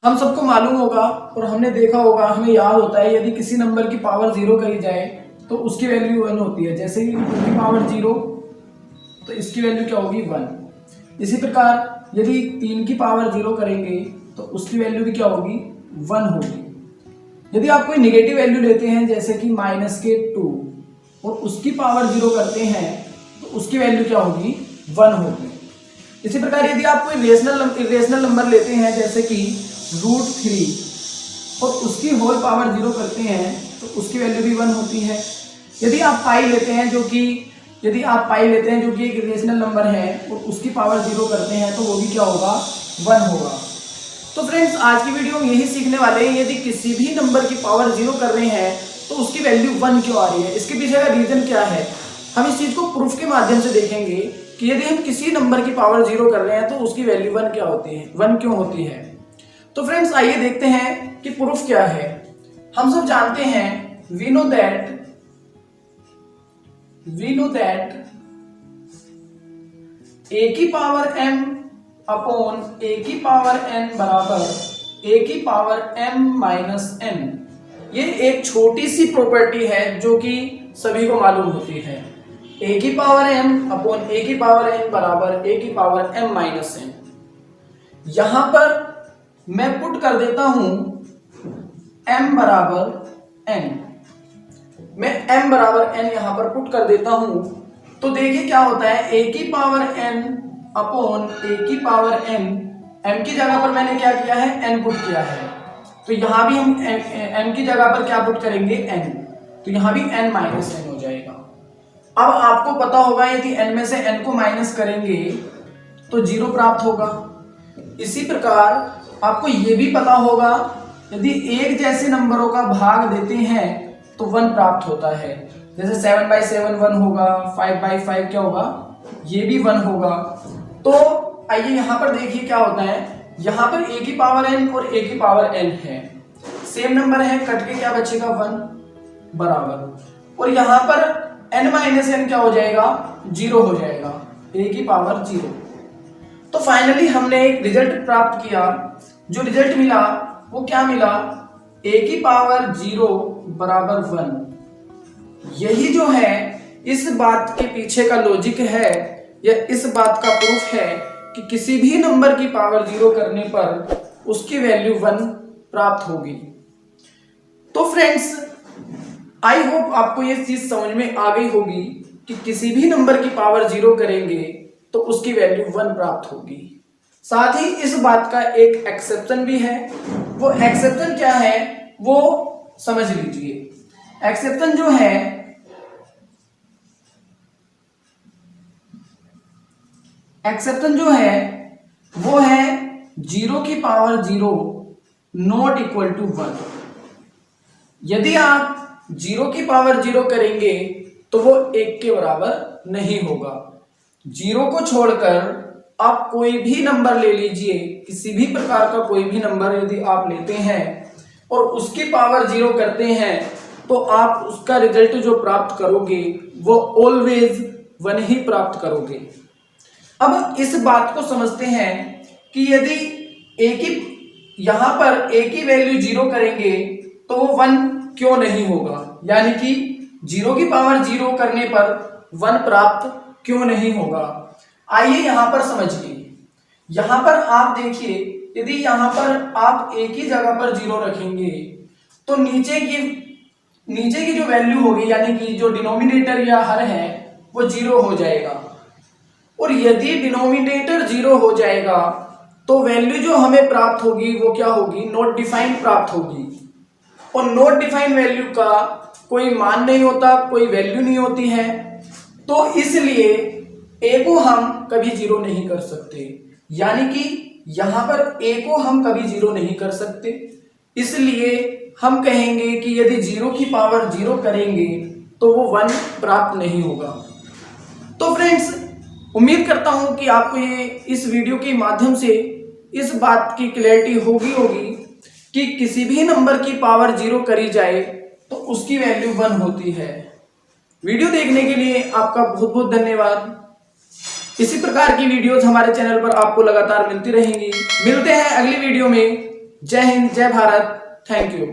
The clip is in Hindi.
हम सबको मालूम होगा और हमने देखा होगा, हमें याद होता है, यदि किसी नंबर की पावर जीरो करी जाए तो उसकी वैल्यू 1 होती है। जैसे कि 2 की पावर जीरो तो इसकी वैल्यू क्या होगी 1। इसी प्रकार यदि 3 की पावर जीरो करेंगे तो उसकी वैल्यू भी क्या होगी 1 होगी। यदि आप कोई नेगेटिव वैल्यू लेते हैं जैसे कि -2 और उसकी पावर जीरो करते हैं तो उसकी वैल्यू क्या होगी 1 होगी। इसी प्रकार यदि आप कोई इरेशनल नंबर लेते हैं जैसे कि √3 और उसकी होल पावर जीरो करते हैं तो उसकी वैल्यू भी 1 होती है। यदि आप पाई लेते हैं जो कि एक इरेशनल नंबर है और उसकी पावर जीरो करते हैं तो वो भी क्या होगा 1 होगा। तो फ्रेंड्स, आज की वीडियो में यही सीखने वाले हैं, यदि किसी भी नंबर की पावर जीरो कर रहे हैं तो उसकी वैल्यू 1 क्यों आ रही है, इसके पीछे का रीजन क्या है। हम इस चीज को प्रूफ के माध्यम से देखेंगे कि यदि हम किसी नंबर की पावर जीरो कर रहे हैं तो उसकी वैल्यू 1 क्या होती है, 1 क्यों होती है। तो फ्रेंड्स, आइए देखते हैं कि प्रूफ क्या है। हम सब जानते हैं, वी नो दैट a की पावर m अपॉन a की पावर n बराबर a की पावर m माइनस n। ये एक छोटी सी प्रॉपर्टी है जो कि सभी को मालूम होती है। a की पावर m अपॉन a की पावर n बराबर a की पावर m माइनस n। यहां पर मैं पुट कर देता हूं m बराबर n। मैं m बराबर n यहां पर पुट कर देता हूं तो देखिए क्या होता है, a की पावर n अपॉन a की पावर m। m की जगह पर मैंने क्या किया है, n पुट किया है, तो यहां भी हम m की जगह पर क्या पुट करेंगे n, तो यहां भी n माइनस n हो जाएगा। अब आपको पता होगा यदि n में से n को माइनस करेंगे तो 0 प्राप्त होगा। इसी प्रकार आपको यह भी पता होगा यदि एक जैसे नंबरों का भाग देते हैं तो 1 प्राप्त होता है। जैसे 7/7 1 होगा, 5/5 क्या होगा, ये भी 1 होगा। तो आइए यहां पर देखिए क्या होता है, यहां पर a की पावर n और a की पावर n है, सेम नंबर है, कट के क्या बचेगा 1 बराबर, और यहां पर n माइनस n क्या हो जाएगा 0 हो जाएगा, a की पावर 0। तो फाइनली हमने एक रिजल्ट प्राप्त किया। जो रिजल्ट मिला वो क्या मिला, a की पावर 0 बराबर 1। यही जो है इस बात के पीछे का लॉजिक है, या इस बात का प्रूफ है कि किसी भी नंबर की पावर 0 करने पर उसकी वैल्यू 1 प्राप्त होगी। तो फ्रेंड्स, आई होप आपको ये चीज समझ में आ गई होगी कि किसी भी नंबर की पावर 0 करेंगे तो उसकी वैल्यू 1 प्राप्त होगी। साथ ही इस बात का एक एक्सेप्शन भी है। वो एक्सेप्शन क्या है वो समझ लीजिए। एक्सेप्शन जो है, वो है 0 की पावर 0 नॉट इक्वल टू 1। यदि आप 0 की पावर 0 करेंगे तो वो 1 के बराबर नहीं होगा। 0 को छोड़कर आप कोई भी नंबर ले लीजिए, किसी भी प्रकार का कोई भी नंबर यदि आप लेते हैं और उसकी पावर 0 करते हैं तो आप उसका रिजल्ट जो प्राप्त करोगे वो ऑलवेज 1 ही प्राप्त करोगे। अब इस बात को समझते हैं कि यदि यहां पर a की वैल्यू 0 करेंगे तो वो 1 क्यों नहीं होगा, यानी कि 0 की पावर 0 करने पर 1 प्राप्त क्यों नहीं होगा। आइए यहां पर समझिए। यहां पर आप देखिए, यदि यहां पर आप a की जगह पर 0 रखेंगे तो नीचे की जो वैल्यू होगी, यानी कि जो डिनोमिनेटर या हर है वो 0 हो जाएगा। और यदि डिनोमिनेटर 0 हो जाएगा तो वैल्यू जो हमें प्राप्त होगी वो क्या होगी, नॉट डिफाइंड प्राप्त होगी। और नॉट डिफाइंड वैल्यू का कोई मान नहीं होता, कोई वैल्यू नहीं होती है, तो इसलिए a को हम कभी 0 नहीं कर सकते। यानी कि यहां पर a को हम कभी 0 नहीं कर सकते, इसलिए हम कहेंगे कि यदि 0 की पावर 0 करेंगे तो वो 1 प्राप्त नहीं होगा। तो फ्रेंड्स, उम्मीद करता हूं कि आपको ये इस वीडियो के माध्यम से इस बात की क्लैरिटी होगी कि किसी भी नंबर की पावर 0 करी जाए तो उसकी वैल्यू 1 होती है। वीडियो देखने के लिए आपका बहुत बहुत धन्यवाद। इसी प्रकार की वीडियोस हमारे चैनल पर आपको लगातार मिलती रहेंगी। मिलते हैं अगली वीडियो में। जय हिंद, जय भारत, थैंक यू।